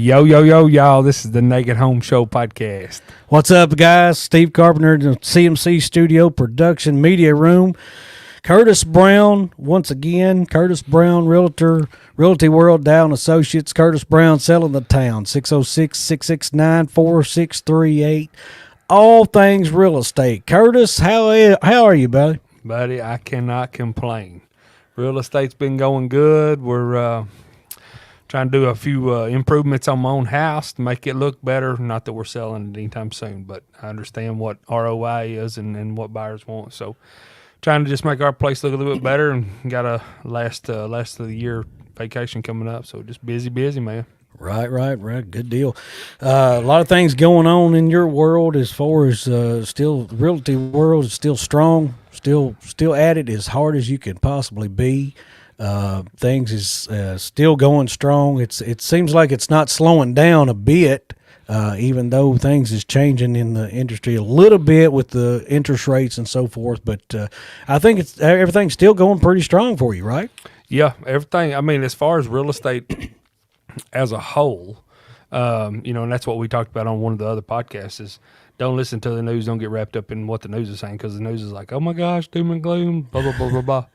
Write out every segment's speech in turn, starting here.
Yo, yo, yo, y'all. This is the Naked Home Show podcast. What's up, guys? Steve Carpenter, the CMC Studio Production Media Room. Curtis Brown, once again. Curtis Brown, Realtor, Realty World Dow and Associates. Curtis Brown, selling the town. 606-669-4638. All things real estate. Curtis, how are you, buddy? Buddy, I cannot complain. Real estate's been going good. We're trying to do a few improvements on my own house to make it look better. Not that we're selling it anytime soon, but I understand what ROI is and what buyers want. So trying to just make our place look a little bit better, and got a last of the year vacation coming up. So just busy, man. Right. Good deal. A lot of things going on in your world as far as still realty world is still strong, still at it as hard as you can possibly be. Things is still going strong. It seems like it's not slowing down a bit, even though things is changing in the industry a little bit with the interest rates and so forth. But I think everything's still going pretty strong for you, right? Yeah, everything. I mean, as far as real estate as a whole, and that's what we talked about on one of the other podcasts is don't listen to the news. Don't get wrapped up in what the news is saying, because the news is like, oh my gosh, doom and gloom, blah, blah, blah, blah, blah.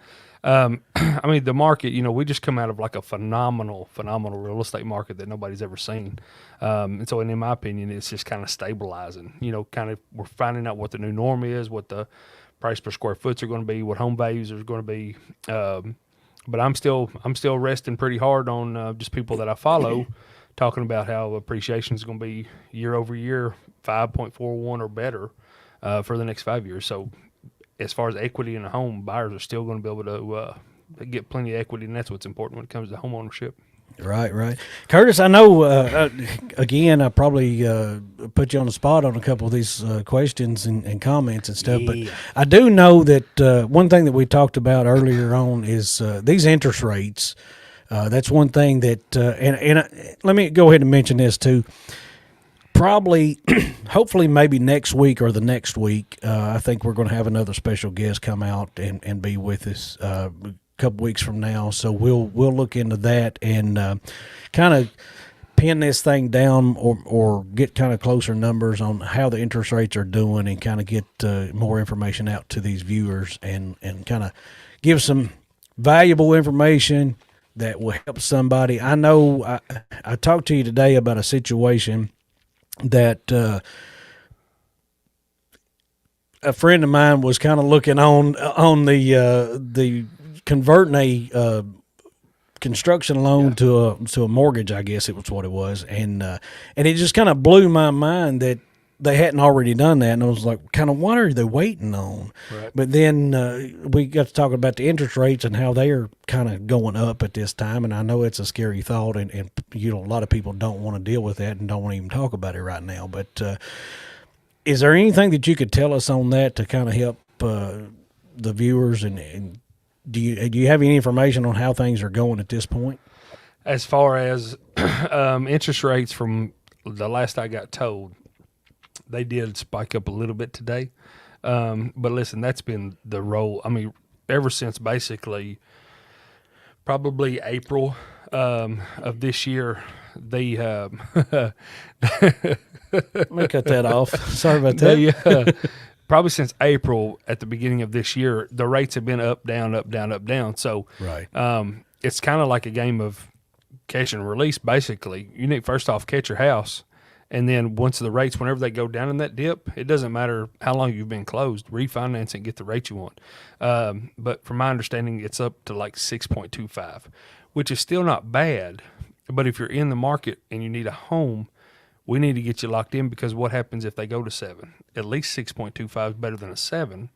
I mean, the market, we just come out of like a phenomenal real estate market that nobody's ever seen. And so in my opinion, it's just kind of stabilizing, we're finding out what the new norm is, what the price per square foots are going to be, what home values are going to be. But I'm still resting pretty hard on just people that I follow talking about how appreciation is going to be year over year, 5.41 or better for the next 5 years. So as far as equity in a home, buyers are still going to be able to get plenty of equity, and that's what's important when it comes to home ownership. Right. Curtis, I know, again, I probably put you on the spot on a couple of these questions and comments and stuff, but I do know that one thing that we talked about earlier on is these interest rates. That's one thing that, and let me go ahead and mention this too. Probably, hopefully, maybe next week or the next week, I think we're going to have another special guest come out and be with us a couple weeks from now. So we'll look into that and kind of pin this thing down or get kind of closer numbers on how the interest rates are doing, and kind of get more information out to these viewers and kind of give some valuable information that will help somebody. I know I talked to you today about a situation that a friend of mine was kind of looking on the converting a construction loan to a mortgage, I guess it was what it was, and it just kind of blew my mind that they hadn't already done that, and I was like, kind of, what are they waiting on? Right. But then we got to talking about the interest rates and how they are kind of going up at this time, and I know it's a scary thought, and a lot of people don't want to deal with that and don't want to even talk about it right now. But is there anything that you could tell us on that to kind of help the viewers, and do you have any information on how things are going at this point? As far as interest rates, from the last I got told, they did spike up a little bit today. But listen, that's been the roll. I mean, ever since basically probably April of this year, they let me cut that off. Sorry about that. Probably since April at the beginning of this year, the rates have been up, down, up, down, up, down. So right. It's kind of like a game of catch and release, basically. You need, first off, catch your house. And then once the rates, whenever they go down in that dip, it doesn't matter how long you've been closed, refinance and get the rate you want. But from my understanding, it's up to like 6.25, which is still not bad. But if you're in the market and you need a home, we need to get you locked in, because what happens if they go to 7? At least 6.25 is better than a 7.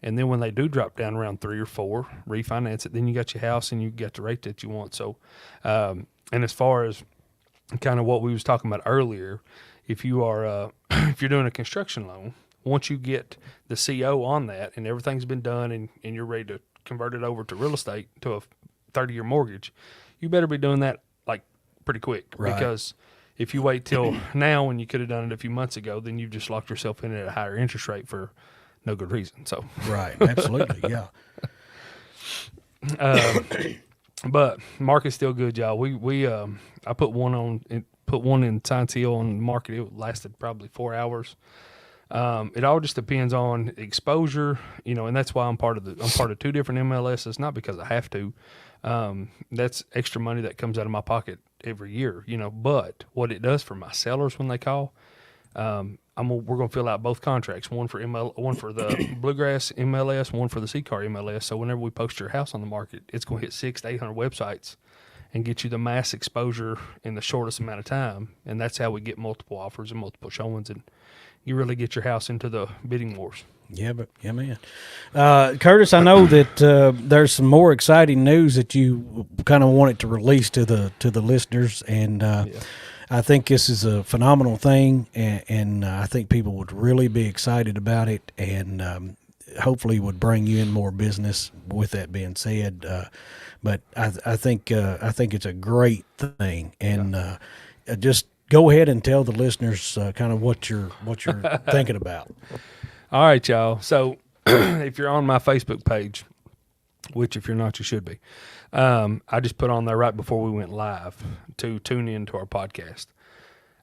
And then when they do drop down around 3 or 4, refinance it, then you got your house and you get the rate that you want. So, and as far as kind of what we was talking about earlier, if you are if you're doing a construction loan, once you get the CO on that and everything's been done and you're ready to convert it over to real estate, to a 30-year mortgage, you better be doing that like pretty quick. Right. Because if you wait till now when you could have done it a few months ago, then you've just locked yourself in at a higher interest rate for no good reason. So right, absolutely, yeah. But market's still good, y'all. I put one in Science Hill on the market. It lasted probably 4 hours. It all just depends on exposure, and that's why I'm part of two different MLSs, not because I have to. That's extra money that comes out of my pocket every year, but what it does for my sellers when they call, we're going to fill out both contracts, one for the Bluegrass MLS, one for the C-Car MLS. So whenever we post your house on the market, it's going to hit 600 to 800 websites and get you the mass exposure in the shortest amount of time. And that's how we get multiple offers and multiple showings, and you really get your house into the bidding wars. Yeah, man. Curtis, I know that there's some more exciting news that you kind of wanted to release to the listeners, and I think this is a phenomenal thing, and I think people would really be excited about it, and hopefully would bring you in more business. With that being said, but I think it's a great thing, and just go ahead and tell the listeners kind of what you're thinking about. All right, y'all. So if you're on my Facebook page, which if you're not, you should be, I just put on there right before we went live to tune in to our podcast.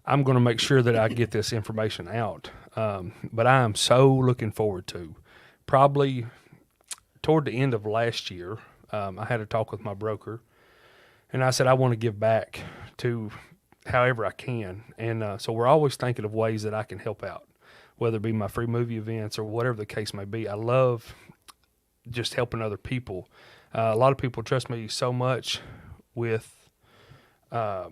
I'm going to make sure that I get this information out. But I am so looking forward to, probably toward the end of last year, I had a talk with my broker, and I said I want to give back to however I can. And so we're always thinking of ways that I can help out, whether it be my free movie events or whatever the case may be. I love just helping other people. A lot of people trust me so much with I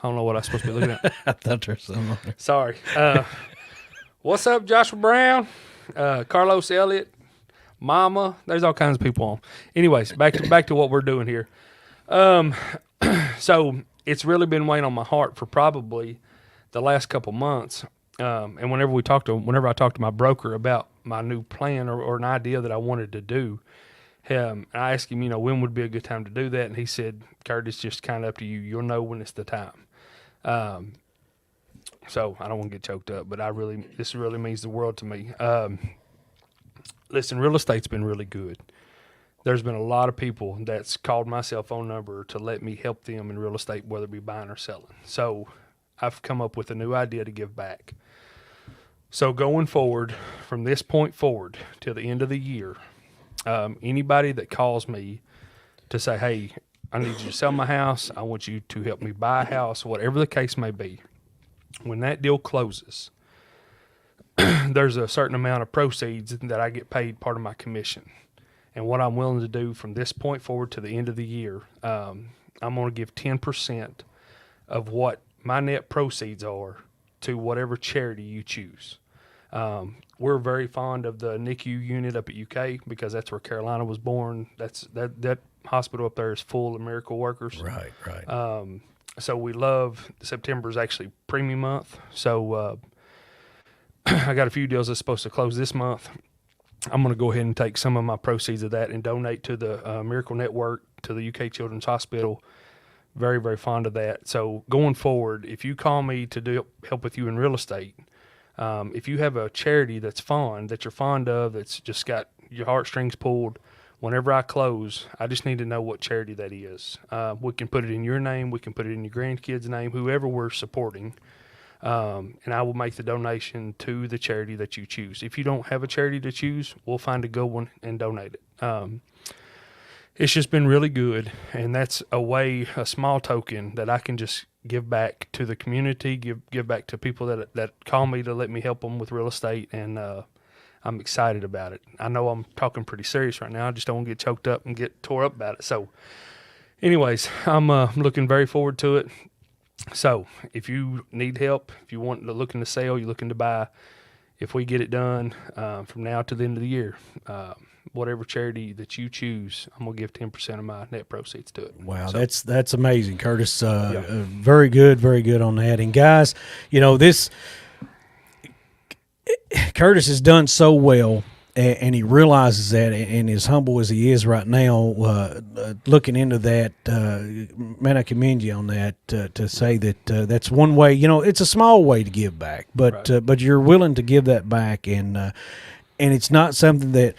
don't know what I'm supposed to be looking at. I thought there's some. Sorry. What's up, Joshua Brown? Carlos Elliott, Mama. There's all kinds of people on. Anyways, back to what we're doing here. So it's really been weighing on my heart for probably the last couple months. And whenever I talked to my broker about my new plan or an idea that I wanted to do, I asked him, when would be a good time to do that? And he said, Kurt, it's just kind of up to you. You'll know when it's the time. So I don't want to get choked up, but this really means the world to me. Listen, real estate's been really good. There's been a lot of people that's called my cell phone number to let me help them in real estate, whether it be buying or selling. So I've come up with a new idea to give back. So going forward, from this point forward till the end of the year, anybody that calls me to say, hey, I need you to sell my house, I want you to help me buy a house, whatever the case may be, when that deal closes, there's a certain amount of proceeds that I get paid part of my commission. And what I'm willing to do from this point forward to the end of the year, I'm going to give 10% of what my net proceeds are to whatever charity you choose. We're very fond of the NICU unit up at UK because that's where Carolina was born. That hospital up there is full of miracle workers. Right. So we love September is actually premium month. So I got a few deals that's supposed to close this month. I'm going to go ahead and take some of my proceeds of that and donate to the Miracle Network, to the UK Children's Hospital. Very, very fond of that. So going forward, if you call me to help with you in real estate, if you have a charity that you're fond of, that's just got your heartstrings pulled, whenever I close, I just need to know what charity that is. We can put it in your name. We can put it in your grandkids' name, whoever we're supporting. And I will make the donation to the charity that you choose. If you don't have a charity to choose, we'll find a good one and donate it. It's just been really good, and that's a small token that I can just give back to the community, give back to people that call me to let me help them with real estate, and I'm excited about it. I know I'm talking pretty serious right now. I just don't want to get choked up and get tore up about it. So anyways, I'm looking very forward to it. So if you need help, if you're looking to sell, you're looking to buy, if we get it done from now to the end of the year, whatever charity that you choose, I'm going to give 10% of my net proceeds to it. Wow, so, that's amazing, Curtis. Very good on that. And guys, Curtis has done so well, and he realizes that, and as humble as he is right now, looking into that, man, I commend you on that, to say that that's one way. It's a small way to give back, but right. But you're willing to give that back, and and it's not something that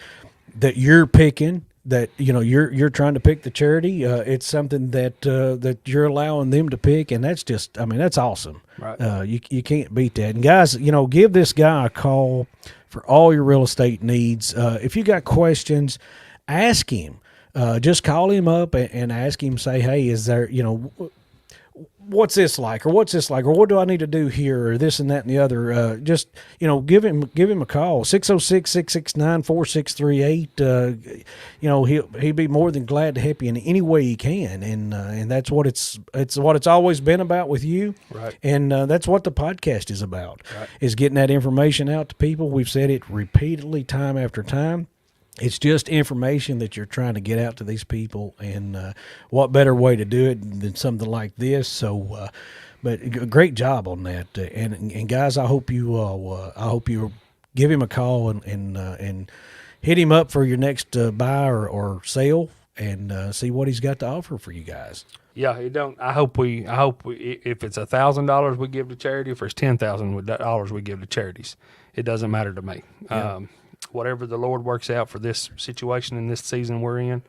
you're picking. That you're trying to pick the charity. It's something that you're allowing them to pick, and that's just, I mean, that's awesome. Right. You can't beat that. And guys, give this guy a call for all your real estate needs. If you got questions, ask him. Just call him up and ask him. Say, hey, is there what's this like, or what's this like, or what do I need to do here, or this and that and the other. Just give him a call, 606-669-4638. He'd be more than glad to help you in any way he can, and that's what it's what it's always been about with you, right? And that's what the podcast is about, right. Is getting that information out to people. We've said it repeatedly, time after time. It's just information that you're trying to get out to these people, and what better way to do it than something like this? So, but great job on that, and guys, I hope you give him a call and hit him up for your next buy or sale, and see what he's got to offer for you guys. Yeah, I hope we if it's $1,000 we give to charity, if it's $10,000 we give to charities, it doesn't matter to me. Yeah. Whatever the Lord works out for this situation in this season we're in,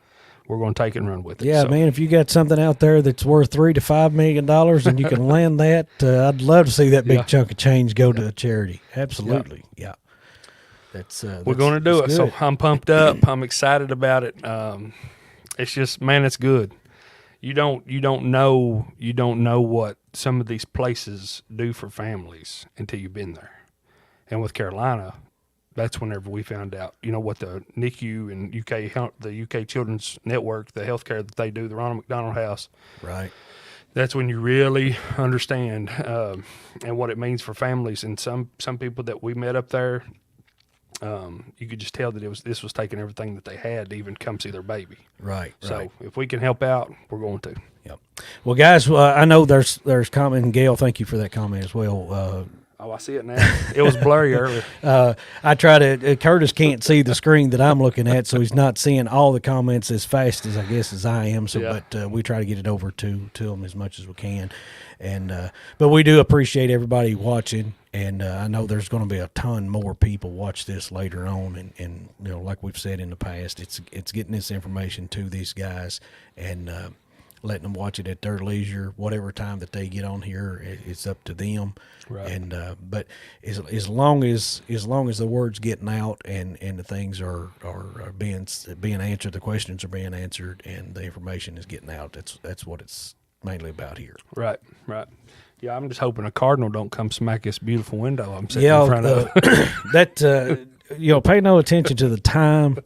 we're going to take it and run with it. Yeah, so, man, if you got something out there that's worth $3 to $5 million and you can land that, I'd love to see that big chunk of change go to a charity. Absolutely, yeah. We're going to do it. Good. So I'm pumped up. I'm excited about it. It's just, man, it's good. You don't know what some of these places do for families until you've been there. And with Carolina, that's whenever we found out, what the NICU and the UK Children's Network, the healthcare that they do, the Ronald McDonald House. Right. That's when you really understand and what it means for families. And some people that we met up there, you could just tell that this was taking everything that they had to even come see their baby. Right. So if we can help out, we're going to. Yep. Well, guys, I know there's comment, and Gail, thank you for that comment as well. I see it now. It was blurry earlier. I try to. Curtis can't see the screen that I'm looking at, so he's not seeing all the comments as fast as I am. So, yeah. But we try to get it over to him as much as we can. And but we do appreciate everybody watching, and I know there's going to be a ton more people watch this later on. And like we've said in the past, it's getting this information to these guys and letting them watch it at their leisure, whatever time that they get on here. It's up to them. Right. And but as long as the word's getting out and the things are being answered, the questions are being answered, and the information is getting out, that's what it's mainly about here. Right. Yeah, I'm just hoping a cardinal don't come smack this beautiful window I'm sitting in front of. That pay no attention to the time,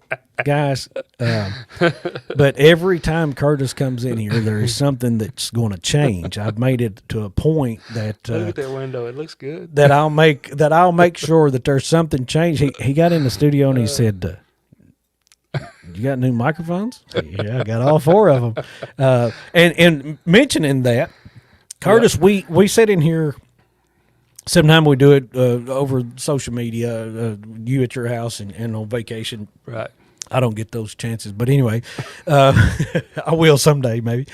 guys. But every time Curtis comes in here, there is something that's going to change. I've made it to a point that look at that window; it looks good. That I'll make sure that there's something changed. He got in the studio and he said, "You got new microphones?" Yeah, I got all 4 of them. And mentioning that, Curtis, we sit in here. Sometimes we do it over social media, you at your house and on vacation. Right. I don't get those chances. But anyway, I will someday maybe.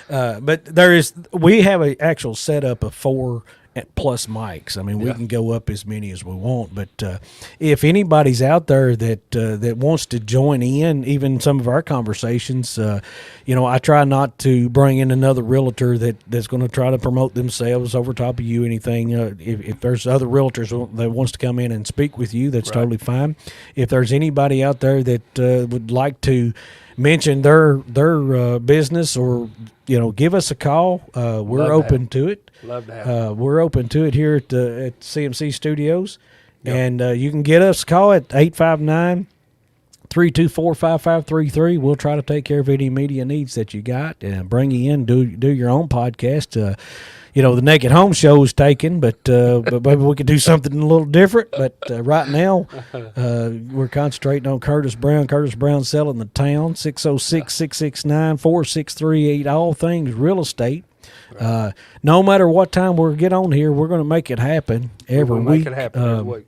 But we have an actual setup of 4 plus mics. I mean, we can go up as many as we want. But if anybody's out there that wants to join in, even some of our conversations, I try not to bring in another realtor that's going to try to promote themselves over top of you. Anything. If there's other realtors that wants to come in and speak with you, that's totally fine. If there's anybody out there that would like to mention their business or give us a call, we're open to it. Love to have we're open to it here at CMC Studios. Yep. And you can get us a call at 859-324-5533. We'll try to take care of any media needs that you got and bring you in, do your own podcast. The Naked Home Show is taken, but maybe we could do something a little different. But right now, we're concentrating on Curtis Brown. Curtis Brown Selling the Town, 606-669-4638, all things real estate. No matter what time we get on here, we're going to make it happen every week. Make it happen every week.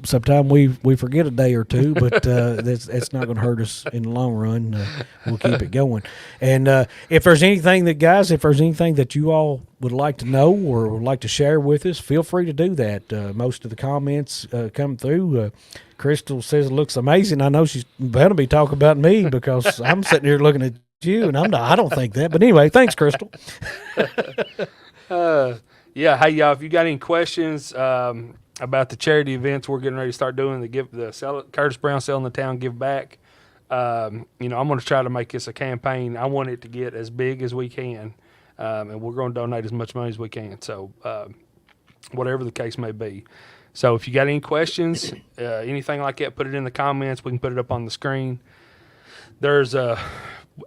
sometime we forget a day or two, but that's not going to hurt us in the long run. We'll keep it going. And if there's anything that you all would like to know or would like to share with us, feel free to do that. Most of the comments come through. Crystal says it looks amazing. I know she's bound to be talking about me because I'm sitting here looking at you, and I don't think that. But anyway, thanks, Crystal. Yeah, hey y'all, if you got any questions about the charity events we're getting ready to start doing, Curtis Brown Selling the Town Give Back, I'm going to try to make this a campaign. I want it to get as big as we can, and we're going to donate as much money as we can. So whatever the case may be. So if you got any questions, anything like that, put it in the comments. We can put it up on the screen.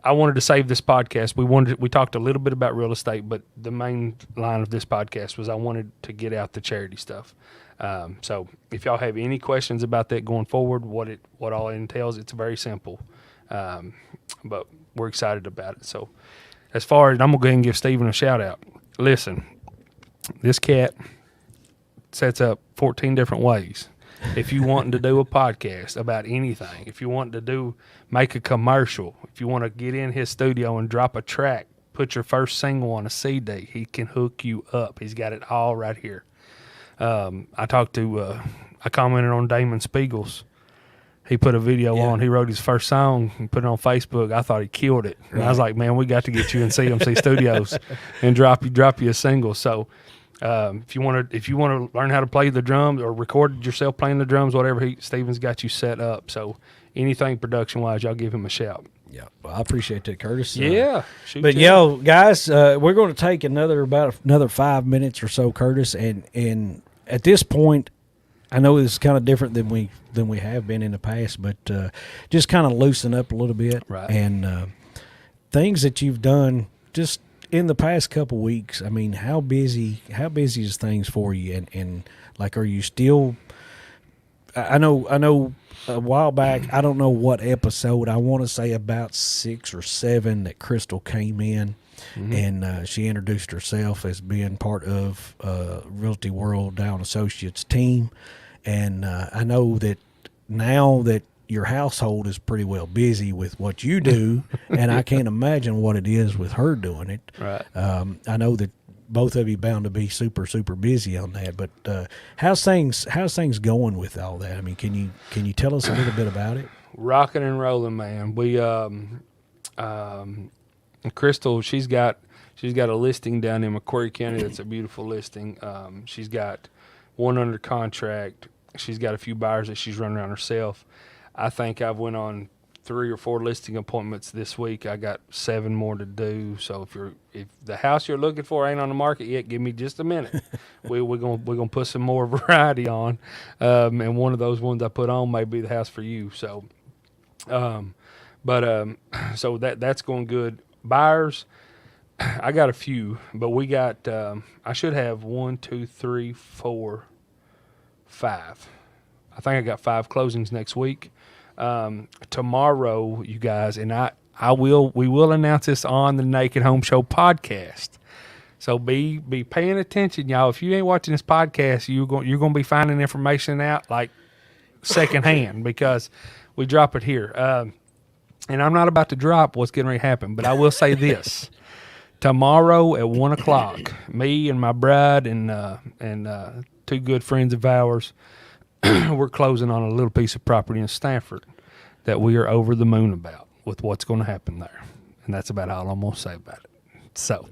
I wanted to save this podcast. We talked a little bit about real estate, but the main line of this podcast was I wanted to get out the charity stuff. So if y'all have any questions about that going forward, what all it entails, it's very simple. But we're excited about it. So as far as, I'm going to go ahead and give Stephen a shout out. Listen, this cat sets up 14 different ways. If you want to do a podcast about anything, if you want to make a commercial, if you want to get in his studio and drop a track, put your first single on a CD, he can hook you up. He's got it all right here. I commented on Damon Spiegel's. He put a video on. He wrote his first song and put it on Facebook. I thought he killed it. And I was like, man, we got to get you in CMC Studios and drop you a single. So if you want to learn how to play the drums or record yourself playing the drums, whatever, Steven's got you set up. So anything production wise, y'all give him a shout. Yeah, well, I appreciate that, Curtis. Yeah, but guys, we're going to take about another 5 minutes or so, Curtis, and at this point, I know it's kind of different than we have been in the past, but just kind of loosen up a little bit, right? And things that you've done just in the past couple weeks. I mean, how busy is things for you, and like, are you still? I know. A while back, I don't know what episode, I want to say about 6 or 7, that Crystal came in, and she introduced herself as being part of Realty World Down Associates team. And I know that now that your household is pretty well busy with what you do, and I can't imagine what it is with her doing it. Right. I know that both of you bound to be super, super busy on that, but how's things going with all that? I mean, can you tell us a little bit about it? Rocking and rolling, man. We Crystal, she's got a listing down in McQuarrie County that's a beautiful listing. She's got one under contract. She's got a few buyers that she's running around herself. I think I've went on 3 or 4 listing appointments this week. I got 7 more to do. So if the house you're looking for ain't on the market yet, give me just a minute. we're gonna put some more variety on, and one of those ones I put on may be the house for you. So, so that's going good. Buyers, I got a few, but we got. I should have 1, 2, 3, 4, 5. I think I got 5 closings next week. Tomorrow, you guys, and we will announce this on the Naked Home Show podcast. So be paying attention, y'all. If you ain't watching this podcast, you're going to be finding information out like secondhand because we drop it here. And I'm not about to drop what's getting ready to happen, but I will say this: tomorrow at 1:00, me and my bride and 2 good friends of ours, we're closing on a little piece of property in Stanford that we are over the moon about with what's going to happen there. And that's about all I'm going to say about it. So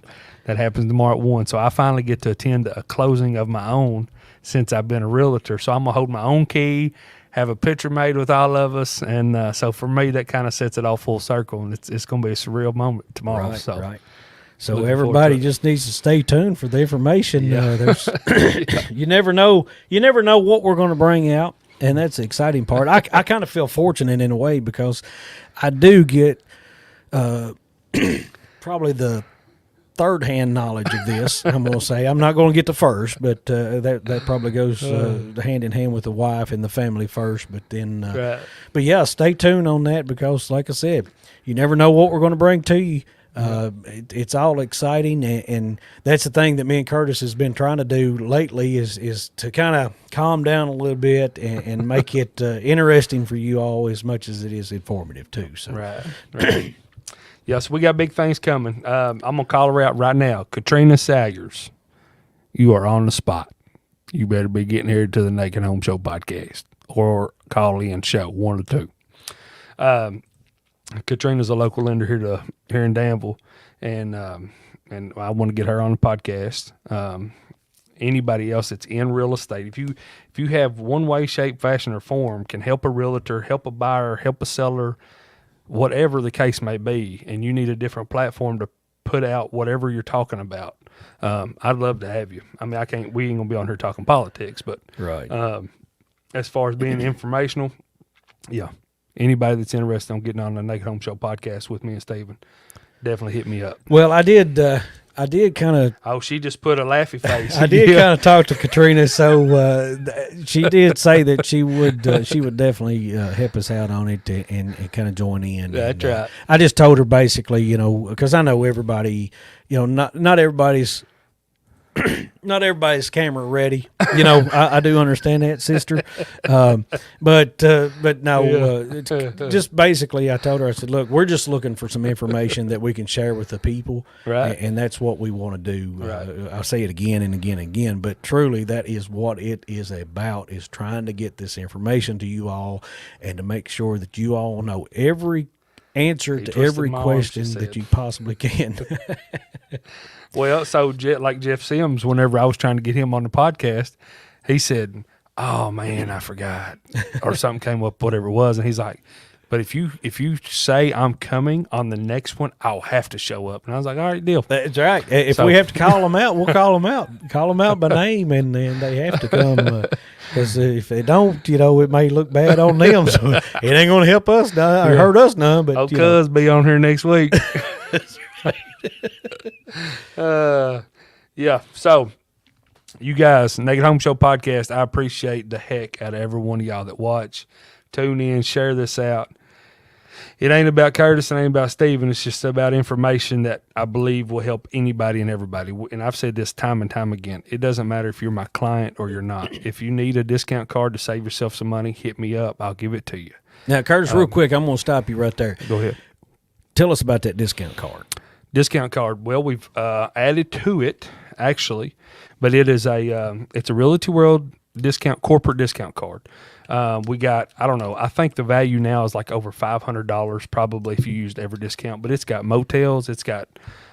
that happens tomorrow at 1. So I finally get to attend a closing of my own since I've been a realtor. So I'm going to hold my own key, have a picture made with all of us. And so for me, that kind of sets it all full circle. And it's going to be a surreal moment tomorrow. Right. So everybody just needs to stay tuned for the information. Yeah. You never know what we're going to bring out, and that's the exciting part. I kind of feel fortunate in a way because I do get probably the third-hand knowledge of this. I'm going to say I'm not going to get the first, but that probably goes hand in hand with the wife and the family first. But then, right. But yeah, stay tuned on that because, like I said, you never know what we're going to bring to you. It's all exciting, and that's the thing that me and Curtis has been trying to do lately is to kind of calm down a little bit and make it interesting for you all as much as it is informative too. So Right. Yes, we got big things coming. I'm gonna call her out right now. Katrina Saggers, you are on the spot. You better be getting here to the Naked Home Show podcast or call in show, one or two. Katrina's a local lender here in Danville, and I want to get her on the podcast. Anybody else that's in real estate, if you have one way, shape, fashion, or form, can help a realtor, help a buyer, help a seller, whatever the case may be, and you need a different platform to put out whatever you're talking about, I'd love to have you. I mean, we ain't gonna be on here talking politics, but right. As far as being informational, yeah. Anybody that's interested in getting on the Naked Home Show podcast with me and Steven, definitely hit me up. Well, I did kind of. Oh, she just put a laughy face. I did kind of talk to Katrina, so she did say that she would definitely help us out on it and kind of join in. That's right. I just told her basically, because I know everybody, not everybody's. Not everybody's camera ready, I do understand that, sister. But no, just basically, I told her, I said, look, we're just looking for some information that we can share with the people, right? And that's what we want to do. Right. I'll say it again and again and again, but truly, that is what it is about: is trying to get this information to you all and to make sure that you all know every answer to every question that you possibly can. Well, so like Jeff Sims, whenever I was trying to get him on the podcast, he said, "Oh man, I forgot," or something came up, whatever it was, and he's like, "But if you say I'm coming on the next one, I'll have to show up." And I was like, "All right, deal." That's right. If we have to call them out, we'll call them out. Call them out by name, and then they have to come. Because if they don't, it may look bad on them. So it ain't going to help us none or hurt us none. But cuz be on here next week. That's right. Yeah. So you guys, Naked Home Show podcast, I appreciate the heck out of every one of y'all that watch. Tune in, share this out. It ain't about Curtis, it ain't about Steven. It's just about information that I believe will help anybody and everybody. And I've said this time and time again. It doesn't matter if you're my client or you're not. If you need a discount card to save yourself some money, hit me up. I'll give it to you. Now, Curtis, real quick, I'm going to stop you right there. Go ahead. Tell us about that discount card. Discount card. Well, we've added to it, actually, but it's a Realty World corporate discount card. We got, I don't know, I think the value now is like over $500 probably if you used every discount, but it's got motels, it's got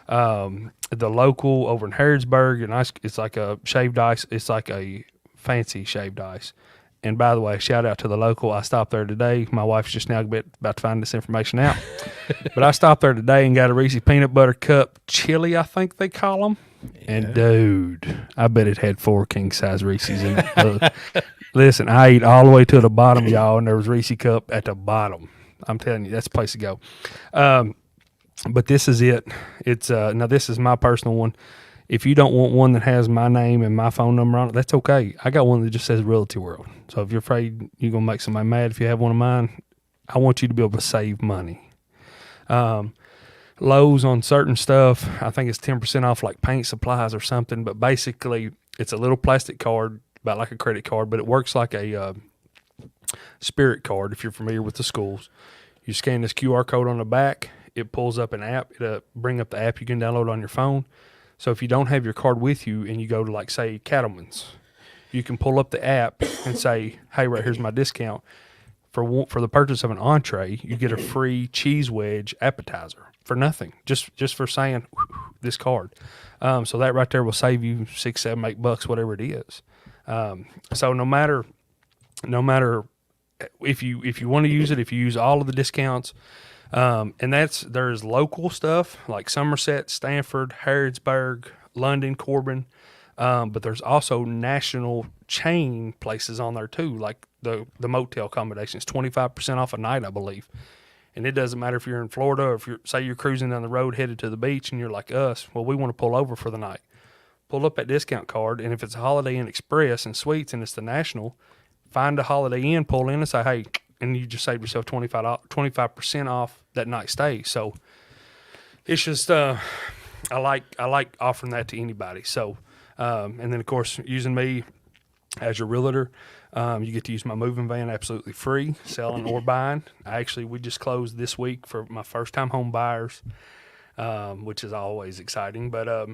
the local over in Harrodsburg, and it's like a shaved ice, it's like a fancy shaved ice. And by the way, shout out to the local. I stopped there today. My wife's just now about to find this information out. But I stopped there today and got a Reese's Peanut Butter Cup chili, I think they call them. Yeah. And dude, I bet it had 4 king-size Reese's in it. Listen, I ate all the way to the bottom, y'all, and there was Reese's Cup at the bottom. I'm telling you, that's the place to go. But this is it. It's now this is my personal one. If you don't want one that has my name and my phone number on it, that's okay. I got one that just says Realty World. So if you're afraid you're going to make somebody mad if you have one of mine, I want you to be able to save money. Lowe's on certain stuff, I think it's 10% off like paint supplies or something. But basically, it's a little plastic card, about like a credit card, but it works like a Spirit card if you're familiar with the schools. You scan this QR code on the back, it pulls up an app. It'll bring up the app you can download on your phone. So if you don't have your card with you and you go to, like, say, Cattleman's, you can pull up the app and say, hey, right here's my discount. For the purchase of an entree, you get a free cheese wedge appetizer for nothing, just for saying this card. So that right there will save you $6, $7, $8, whatever it is. So no matter if you want to use it, if you use all of the discounts, and there's local stuff like Somerset, Stanford, Harrodsburg, London, Corbin, but there's also national chain places on there too, like the motel accommodations, 25% off a night, I believe. And it doesn't matter if you're in Florida or if you're cruising down the road headed to the beach and you're like us, well, we want to pull over for the night. Pull up that discount card, and if it's a Holiday Inn Express and Suites and it's the national, find a Holiday Inn, pull in and say, hey, and you just saved yourself 25% off that night stay. So It's just I like offering that to anybody. So, and then of course using me as your realtor, you get to use my moving van absolutely free, selling or buying. We just closed this week for my first time home buyers, which is always exciting. But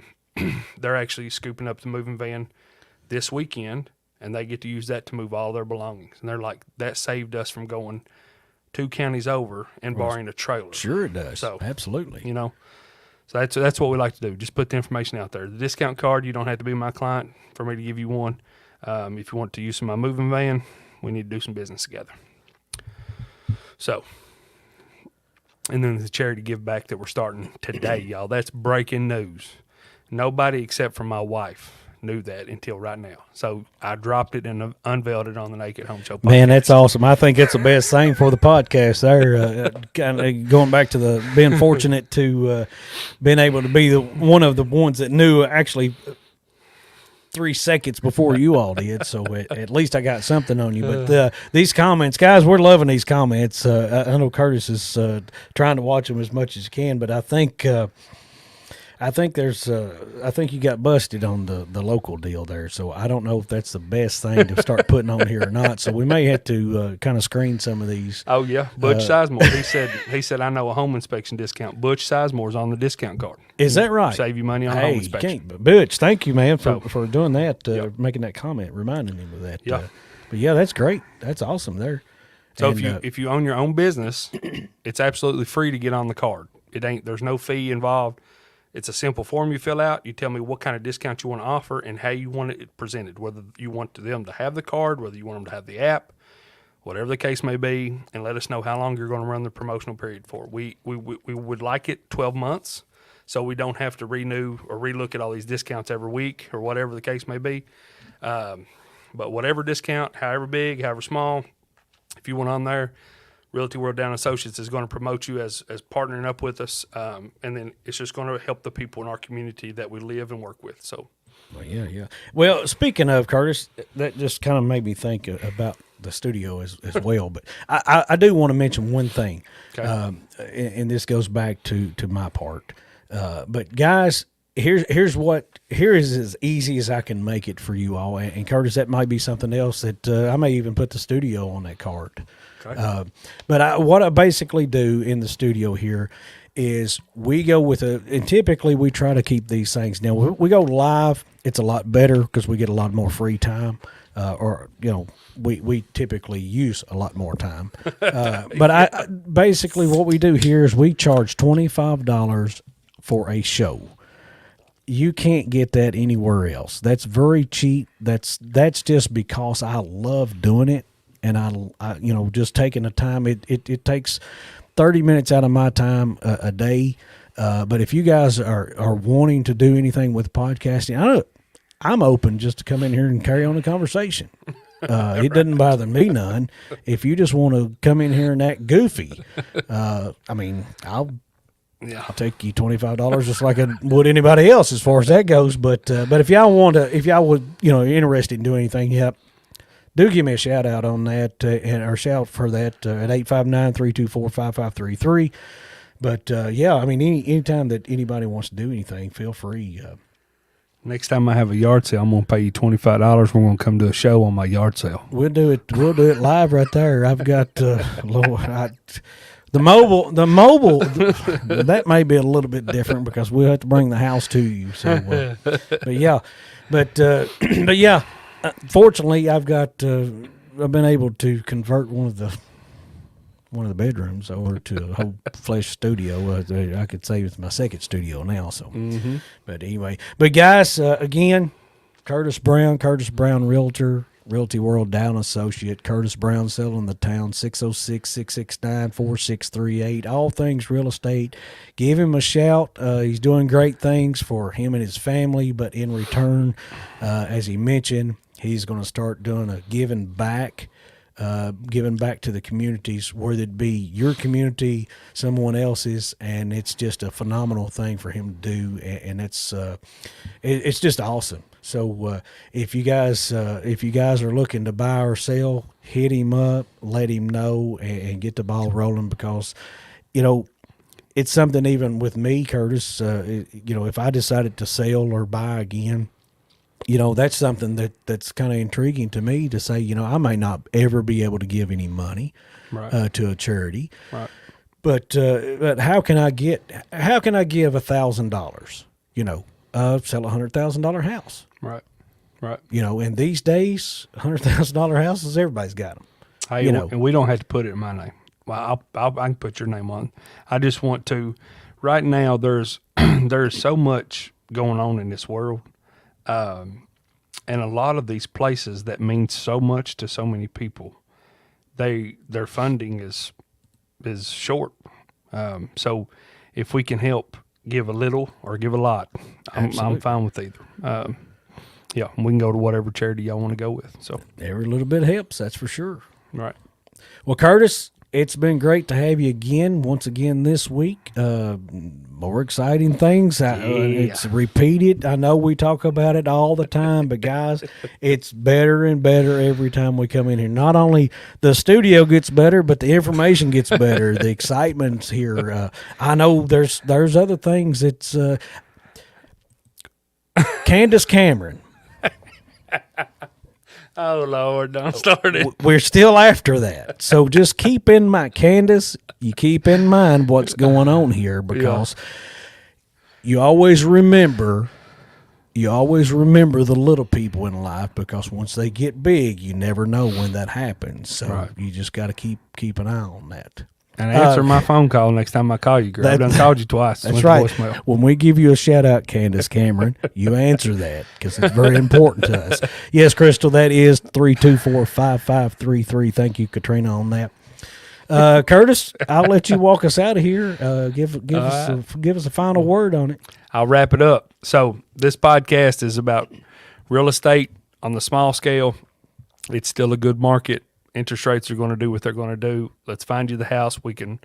they're actually scooping up the moving van this weekend, and they get to use that to move all their belongings. And they're like, that saved us from going 2 counties over and borrowing a trailer. Sure it does. So, absolutely. So that's what we like to do. Just put the information out there. The discount card, you don't have to be my client for me to give you one. If you want to use my moving van, we need to do some business together. So, and then the charity give back that we're starting today, y'all. That's breaking news. Nobody except for my wife knew that until right now. So I dropped it and unveiled it on the Naked Home Show podcast. Man, that's awesome. I think it's the best thing for the podcast there. Kind of going back to the being fortunate to being able to be one of the ones that knew actually 3 seconds before you all did. So at least I got something on you. But these comments, guys, we're loving these comments. I know Curtis is trying to watch them as much as he can, but I think there's I think you got busted on the local deal there, so I don't know if that's the best thing to start putting on here or not. So we may have to kind of screen some of these. Oh yeah, Butch Sizemore. He said I know a home inspection discount. Butch Sizemore's on the discount card. Is that right? Save you money on home inspection. Butch, thank you, man, for doing that, making that comment, reminding him of that. Yeah. But yeah, that's great. That's awesome there. So if you own your own business, it's absolutely free to get on the card. There's no fee involved. It's a simple form you fill out. You tell me what kind of discount you want to offer and how you want it presented, whether you want them to have the card, whether you want them to have the app, whatever the case may be, and let us know how long you're going to run the promotional period for. We would like it 12 months, so we don't have to renew or relook at all these discounts every week or whatever the case may be. But whatever discount, however big, however small, if you want on there, Realty World Down Associates is going to promote you as partnering up with us, and then it's just going to help the people in our community that we live and work with. So, yeah. Well, speaking of, Curtis, that just kind of made me think about the studio as well. But I do want to mention one thing, okay. And this goes back to my part. But guys, here is as easy as I can make it for you all. And Curtis, that might be something else that I may even put the studio on that card. Okay. But what I basically do in the studio here is we go with and typically we try to keep these things. Now, we go live, it's a lot better because we get a lot more free time, we typically use a lot more time. But basically what we do here is we charge $25 for a show. You can't get that anywhere else. That's very cheap. That's just because I love doing it. And I just taking the time, it takes 30 minutes out of my time a day. But if you guys are wanting to do anything with podcasting, I'm open just to come in here and carry on the conversation. It doesn't bother me none. If you just want to come in here and act goofy, I'll take you $25 just like I would anybody else as far as that goes. But if y'all would interested in doing anything, do give me a shout out on that, or shout for that at 859-324-5533. But anytime that anybody wants to do anything, feel free. Next time I have a yard sale, I'm gonna pay you $25. We're gonna come to a show on my yard sale. We'll do it live right there. I've got the mobile. That may be a little bit different because we'll have to bring the house to you. So, but yeah. Fortunately, I've been able to convert one of the bedrooms over to a whole flesh studio. I could say it's my second studio now. So, But anyway, guys, again, Curtis Brown, Realtor, Realty World Down Associate, Curtis Brown selling the town, 606-669-4638. All things real estate. Give him a shout. He's doing great things for him and his family, but in return, as he mentioned, he's going to start doing a giving back to the communities, whether it be your community, someone else's, and it's just a phenomenal thing for him to do, and it's just awesome. So if you guys are looking to buy or sell, hit him up, let him know, and get the ball rolling because, it's something even with me, Curtis. If I decided to sell or buy again, that's something that's kind of intriguing to me to say. I may not ever be able to give any money to a charity, Right. but how can I give $1,000? Sell $100,000 house. Right. Right. In these days, $100,000 houses, everybody's got them. Hey, and we don't have to put it in my name. Well, I can put your name on. I just want to. Right now, there's so much going on in this world, and a lot of these places that mean so much to so many people, their funding is short. So, if we can help give a little or give a lot, I'm fine with either. Yeah, we can go to whatever charity y'all want to go with. So every little bit helps, that's for sure. Right. Well, Curtis, it's been great to have you once again this week. More exciting things. It's repeated. I know we talk about it all the time, but guys, it's better and better every time we come in here. Not only the studio gets better, but the information gets better. The excitement's here. I know there's other things. It's Candace Cameron. Oh, Lord, don't start it. We're still after that. So just keep in mind, Candace, you keep in mind what's going on here, because you always remember the little people in life, because once they get big, you never know when that happens. So you just got to keep an eye on that. And answer my phone call next time I call you, girl. I've done called you twice. That's right. When we give you a shout out, Candace Cameron, you answer that, because it's very important to us. Yes, Crystal, that is 324-5533. Thank you, Katrina, on that. Curtis, I'll let you walk us out of here. Give us a final word on it. I'll wrap it up. So this podcast is about real estate on the small scale. It's still a good market. Interest rates are going to do what they're going to do. Let's find you the house we can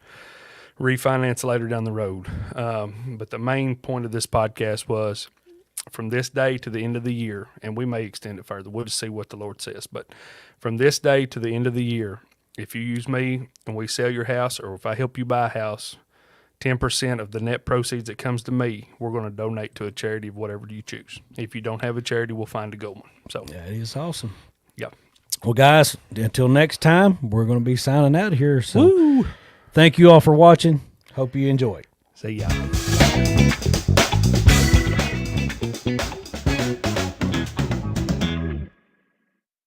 refinance later down the road. But the main point of this podcast was from this day to the end of the year, and we may extend it further. We'll just see what the Lord says. But from this day to the end of the year, if you use me and we sell your house, or if I help you buy a house, 10% of the net proceeds that comes to me, we're going to donate to a charity of whatever you choose. If you don't have a charity, we'll find a good one. So that is awesome. Yeah. Well, guys, until next time, we're going to be signing out here. So thank you all for watching. Hope you enjoy. See ya.